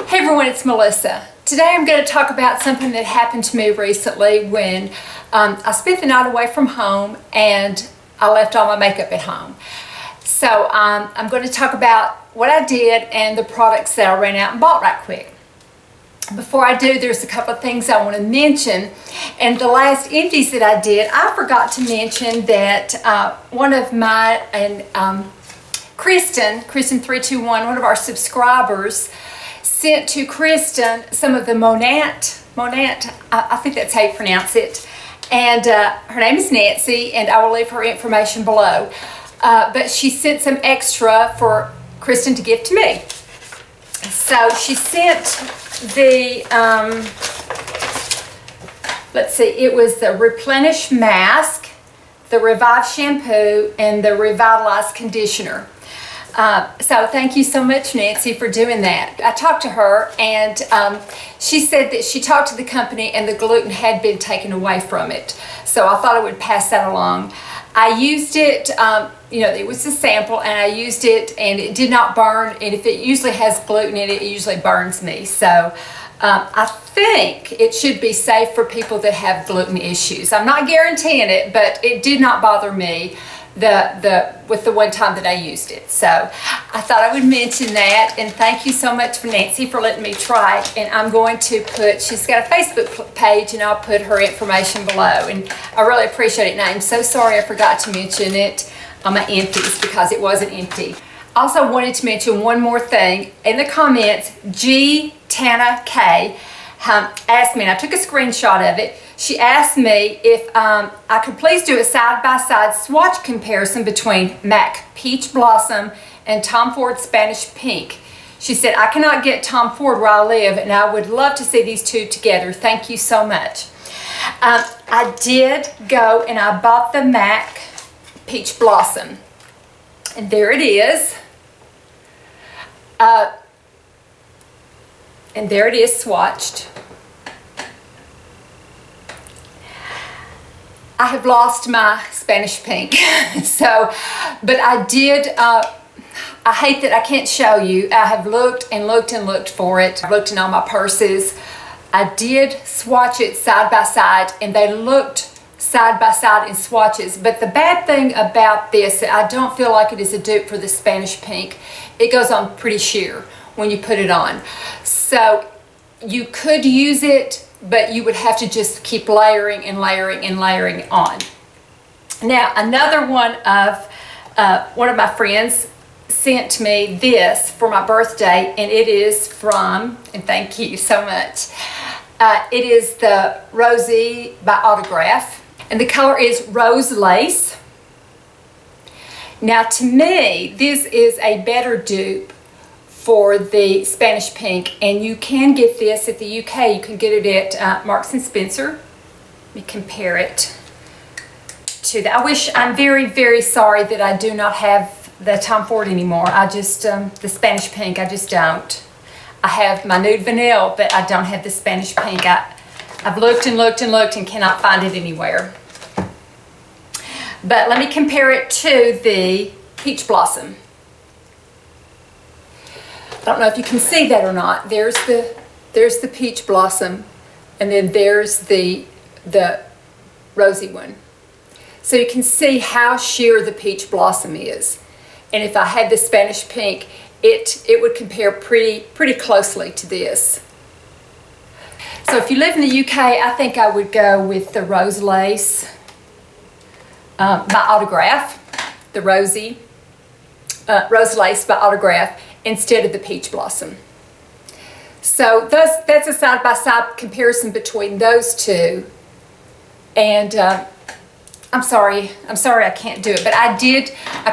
Hey everyone, it's Melissa. Today I'm going to talk about something that happened to me recently when I spent the night away from home and I left all my makeup at home. So I'm going to talk about what I did and the products that I ran out and bought right quick. Before I do, there's a couple of things I want to mention. And the last empties that I did, I forgot to mention that one of my, Kristen321, one of our subscribers, sent to Kristen some of the Monat, I think that's how you pronounce it. And her name is Nancy, and I will leave her information below. But she sent some extra for Kristen to give to me. So she sent the, let's see, it was the Replenish Mask, the Revive Shampoo, and the Revitalize Conditioner. So thank you so much, Nancy, for doing that. I talked to her and she said that she talked to the company and the gluten had been taken away from it. So I thought I would pass that along. I used it, it was a sample, and I used it and it did not burn. And if it usually has gluten in it, it usually burns me. So I think it should be safe for people that have gluten issues. I'm not guaranteeing it, but it did not bother me with the one time that I used it. So I thought I would mention that, and thank you so much for Nancy for letting me try it. And I'm going to put, she's got a Facebook page, and I'll put her information below, and I really appreciate it. And I'm so sorry I forgot to mention it on my empties because it wasn't empty. Also wanted to mention one more thing. In the comments, G Tana K asked me, and I took a screenshot of it. She asked me if I could please do a side-by-side swatch comparison between MAC Peachblossom and Tom Ford Spanish Pink. She said, I cannot get Tom Ford where I live, and I would love to see these two together. Thank you so much. I did go and I bought the MAC Peachblossom, and there it is. And there it is swatched. I have lost my Spanish Pink. But I did, I hate that I can't show you. I have looked and looked and looked for it. I've looked in all my purses. I did swatch it side by side, and they looked side by side in swatches. But the bad thing about this, I don't feel like it is a dupe for the Spanish Pink. It goes on pretty sheer when you put it on. So you could use it, but you would have to just keep layering and layering and layering on. Now, another one of my friends sent me this for my birthday, and it is from, and thank you so much, it is the Rosie by Autograph, and the color is Rose Lace. Now, to me, this is a better dupe for the Spanish Pink, and you can get this at the UK. You can get it at Marks and Spencer. Let me compare it to that. I'm very, very sorry that I do not have the Tom Ford anymore. I just, the Spanish Pink, I just don't. I have my Nude Vanille, but I don't have the Spanish Pink. I've looked and looked and looked and cannot find it anywhere. But let me compare it to the Peachblossom. I don't know if you can see that or not. There's the Peachblossom, and then there's the rosy one. So you can see how sheer the Peachblossom is. And if I had the Spanish Pink, it would compare pretty closely to this. So if you live in the UK, I think I would go with the Rose Lace by Autograph, the Rose Lace by Autograph, instead of the Peachblossom. So that's a side-by-side comparison between those two. And I'm sorry I can't do it, but I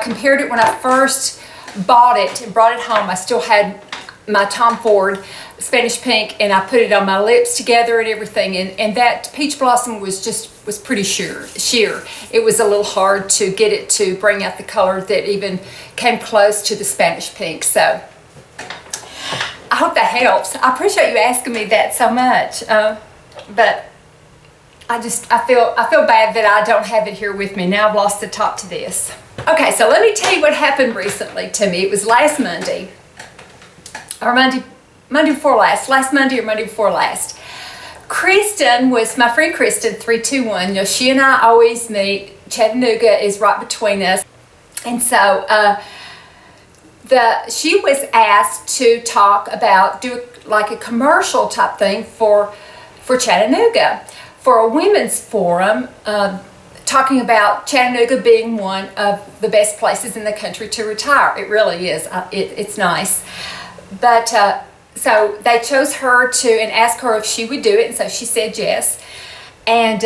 compared it when I first bought it and brought it home. I still had my Tom Ford Spanish Pink, and I put it on my lips together and everything, and that Peachblossom was pretty sheer. It was a little hard to get it to bring out the color that even came close to the Spanish Pink. So I hope that helps. I appreciate you asking me that so much, but I feel bad that I don't have it here with me. Now I've lost the top to this. Okay, so let me tell you what happened recently to me. It was last Monday, or Monday Monday before last Monday or Monday before last. Kristen was my friend Kristen, 321. You know, she and I always meet. Chattanooga is right between us. And so she was asked to talk about, do like a commercial type thing for Chattanooga, for a women's forum, talking about Chattanooga being one of the best places in the country to retire. It really is. It's nice. But so they chose her to and asked her if she would do it, and so she said yes. And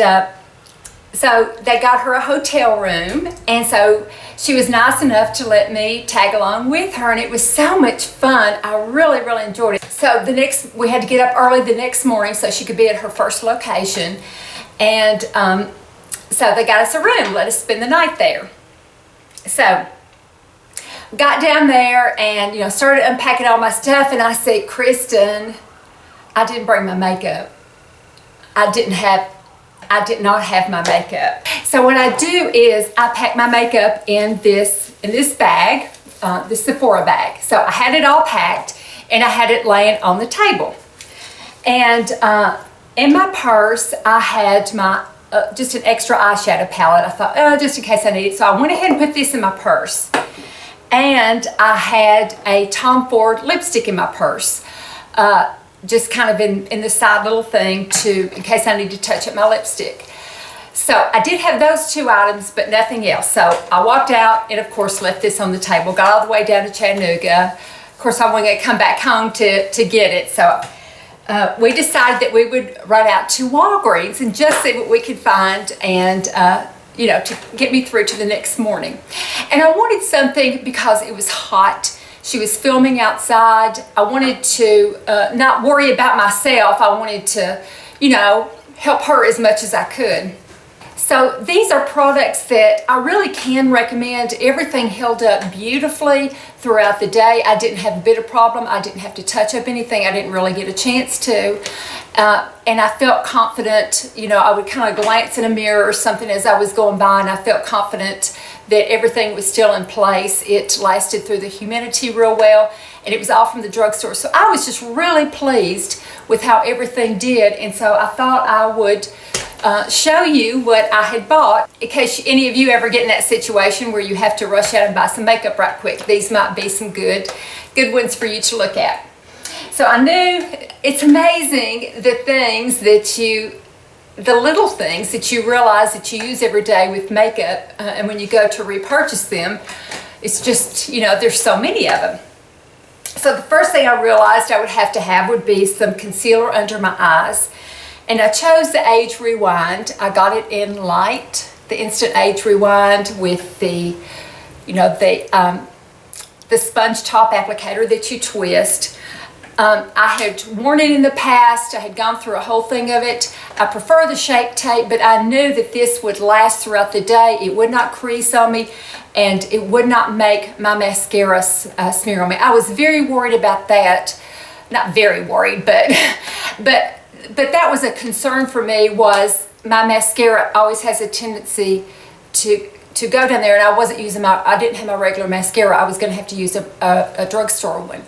so they got her a hotel room, and so she was nice enough to let me tag along with her, and it was so much fun. I really, really enjoyed it. So we had to get up early the next morning so she could be at her first location, and so they got us a room, let us spend the night there. So got down there and, you know, started unpacking all my stuff, and I said, Kristen, I didn't bring my makeup. I did not have my makeup. So what I do is I pack my makeup in this bag, this Sephora bag. So I had it all packed and I had it laying on the table. And in my purse, I had my just an extra eyeshadow palette. I thought, oh, just in case I need it. So I went ahead and put this in my purse. And I had a Tom Ford lipstick in my purse. Just kind of in the side little thing in case I need to touch up my lipstick. So I did have those two items, but nothing else. So I walked out and of course left this on the table, got all the way down to Chattanooga. Of course I wasn't going to come back home to get it. So we decided that we would run out to Walgreens and just see what we could find and you know, to get me through to the next morning. And I wanted something because it was hot. She was filming outside. I wanted to not worry about myself. I wanted to, you know, help her as much as I could. So these are products that I really can recommend. Everything held up beautifully throughout the day. I didn't have a bit of problem. I didn't have to touch up anything. I didn't really get a chance to. And I felt confident, you know, I would kind of glance in a mirror or something as I was going by, and I felt confident that everything was still in place. It lasted through the humidity real well, and it was all from the drugstore. So I was just really pleased with how everything did, and so I thought I would show you what I had bought in case any of you ever get in that situation where you have to rush out and buy some makeup right quick. These might be some good ones for you to look at. So I knew it's amazing the little things that you realize that you use every day with makeup, and when you go to repurchase them, it's just, you know, there's so many of them. So the first thing I realized I would have would be some concealer under my eyes. And I chose the Age Rewind. I got it in light, the Instant Age Rewind with the, you know, the sponge top applicator that you twist. I had worn it in the past. I had gone through a whole thing of it. I prefer the Shape Tape, but I knew that this would last throughout the day. It would not crease on me, and it would not make my mascara smear on me. I was very worried about that. Not very worried, but that was a concern for me. Was my mascara always has a tendency to go down there, and I didn't have my regular mascara. I was going to have to use a drugstore one.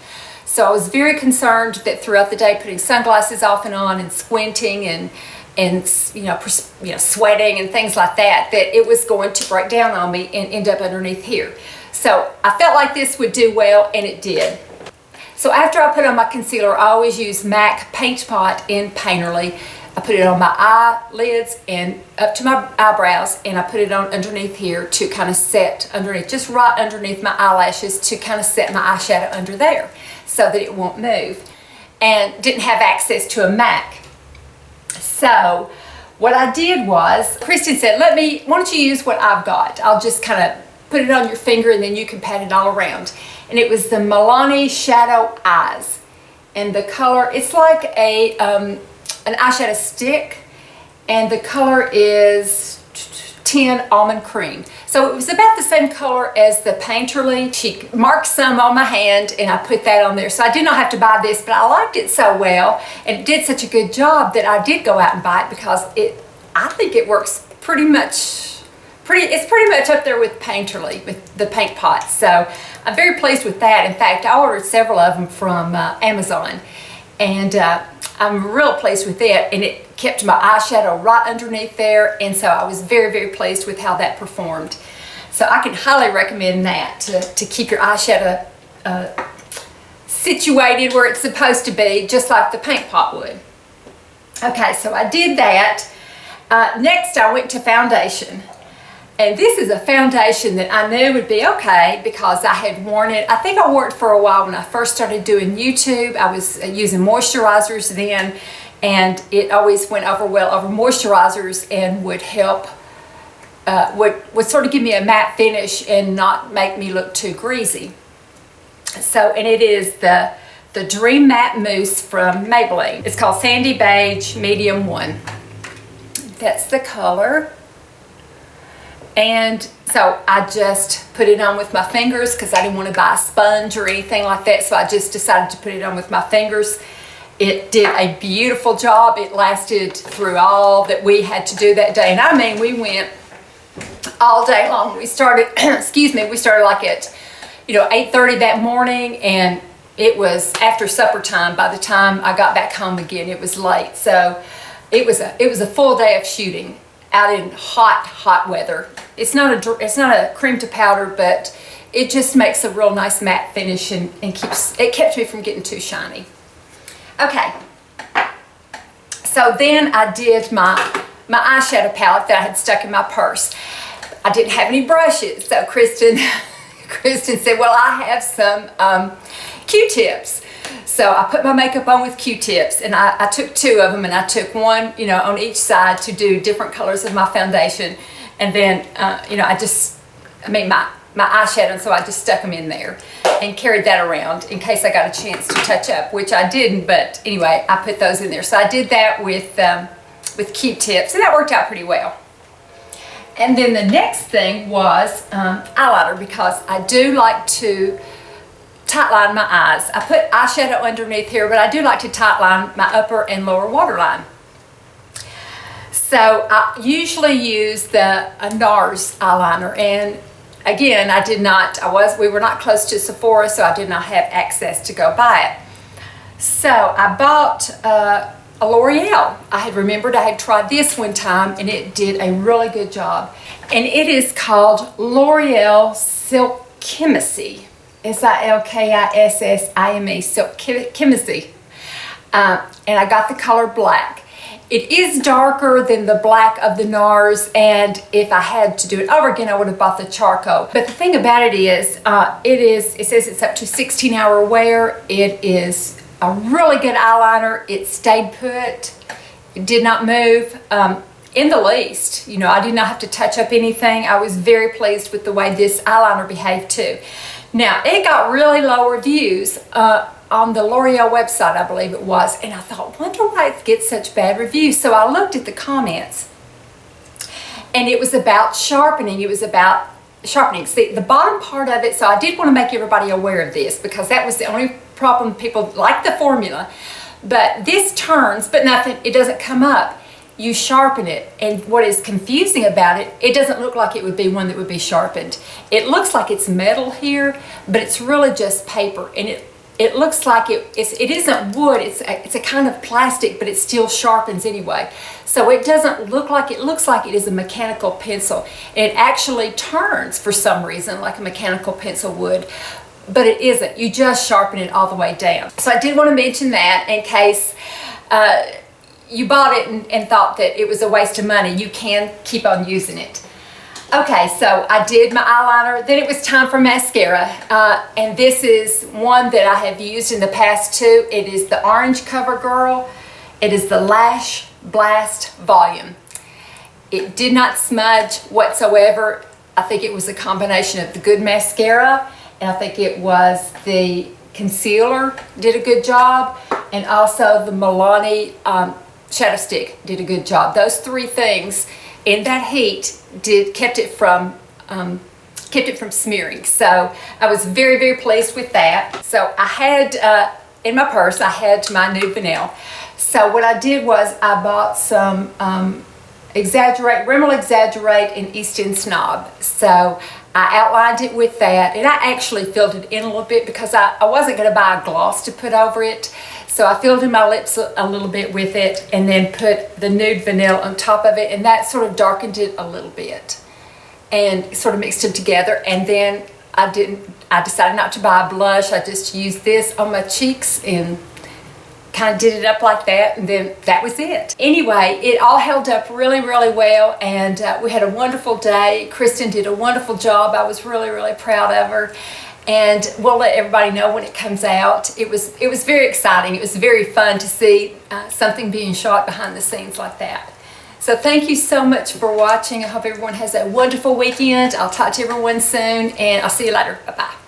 So I was very concerned that throughout the day, putting sunglasses off and on and squinting and you know, sweating and things like that, that it was going to break down on me and end up underneath here. So I felt like this would do well, and it did. So after I put on my concealer, I always use MAC Paint Pot in Painterly. I put it on my eyelids and up to my eyebrows, and I put it on underneath here to kind of set underneath, just right underneath my eyelashes, to kind of set my eyeshadow under there so that it won't move, and didn't have access to a MAC. So what I did was, Kristen said, why don't you use what I've got? I'll just kind of put it on your finger and then you can pat it all around. And it was the Milani Shadow Eyes. And the color, it's like an eyeshadow stick, and the color is 10 Almond Cream. So it was about the same color as the Painterly. She marked some on my hand, and I put that on there. So I did not have to buy this, but I liked it so well, and it did such a good job that I did go out and buy it, because I think it works it's pretty much up there with Painterly, with the paint pots. So I'm very pleased with that. In fact, I ordered several of them from Amazon, And I'm real pleased with it, and it kept my eyeshadow right underneath there, and so I was very, very pleased with how that performed. So I can highly recommend that to keep your eyeshadow situated where it's supposed to be, just like the paint pot would. Okay, so I did that. Next I went to foundation. And this is a foundation that I knew would be okay because I had worn it. I think I wore it for a while when I first started doing YouTube. I was using moisturizers then, and it always went over well over moisturizers and would help, would sort of give me a matte finish and not make me look too greasy. So, and it is the Dream Matte Mousse from Maybelline. It's called Sandy Beige Medium 1. That's the color. And so I just put it on with my fingers because I didn't want to buy a sponge or anything like that. So I just decided to put it on with my fingers. It did a beautiful job. It lasted through all that we had to do that day. And I mean, we went all day long. We started, excuse me, we started like at, 8:30 that morning, and it was after supper time. By the time I got back home again, it was late. So it was a full day of shooting out in hot weather. It's not a cream to powder, but it just makes a real nice matte finish and kept me from getting too shiny. Okay, so then I did my eyeshadow palette that I had stuck in my purse. I didn't have any brushes, so Kristen said, well, I have some Q-tips. So I put my makeup on with Q-tips, and I took 2 of them, and I took one, on each side to do different colors of my foundation. And then, my eyeshadow, and so I just stuck them in there and carried that around in case I got a chance to touch up, which I didn't, but anyway, I put those in there. So I did that with Q-tips, and that worked out pretty well. And then the next thing was eyeliner, because I do like to tightline my eyes. I put eyeshadow underneath here, but I do like to tightline my upper and lower waterline. So I usually use the NARS eyeliner, and again, we were not close to Sephora, so I did not have access to go buy it. So I bought a L'Oreal. I had remembered I had tried this one time, and it did a really good job. And it is called L'Oreal Silkimacy. Silkissime, Silkimacy. And I got the color black. It is darker than the black of the NARS, and if I had to do it over again, I would have bought the charcoal. But the thing about it is, it says it's up to 16-hour wear. It is a really good eyeliner. It stayed put. It did not move in the least. I did not have to touch up anything. I was very pleased with the way this eyeliner behaved too. Now, it got really low reviews on the L'Oreal website, I believe it was, and I thought, wonder why it gets such bad reviews. So I looked at the comments, and it was about sharpening. It was about sharpening. See, the bottom part of it, so I did want to make everybody aware of this because that was the only problem. People like the formula, but this turns, but nothing, it doesn't come up. You sharpen it, and what is confusing about it, it doesn't look like it would be one that would be sharpened. It looks like it's metal here, but it's really just paper, and it looks like it isn't wood. It's a kind of plastic, but it still sharpens anyway. So it doesn't look like it looks like it is a mechanical pencil. And it actually turns for some reason like a mechanical pencil would, but it isn't. You just sharpen it all the way down. So I did want to mention that in case you bought it and thought that it was a waste of money. You can keep on using it. Okay, so I did my eyeliner. Then it was time for mascara. And this is one that I have used in the past too. It is the Orange CoverGirl. It is the Lash Blast Volume. It did not smudge whatsoever. I think it was a combination of the good mascara, and I think it was the concealer did a good job, and also the Milani shadow stick did a good job. Those 3 things in that heat kept it from smearing. So I was very, very pleased with that. So I had in my purse, I had my new Vanille. So what I did was I bought some Rimmel Exaggerate and East End Snob. So I outlined it with that, and I actually filled it in a little bit because I wasn't going to buy a gloss to put over it. So I filled in my lips a little bit with it and then put the nude vanilla on top of it, and that sort of darkened it a little bit and sort of mixed them together. And then I decided not to buy a blush. I just used this on my cheeks and kind of did it up like that, and then that was it. Anyway, it all held up really, really well, and we had a wonderful day. Kristen did a wonderful job. I was really, really proud of her. And we'll let everybody know when it comes out. It was very exciting. It was very fun to see something being shot behind the scenes like that. So thank you so much for watching. I hope everyone has a wonderful weekend. I'll talk to everyone soon, and I'll see you later. Bye-bye.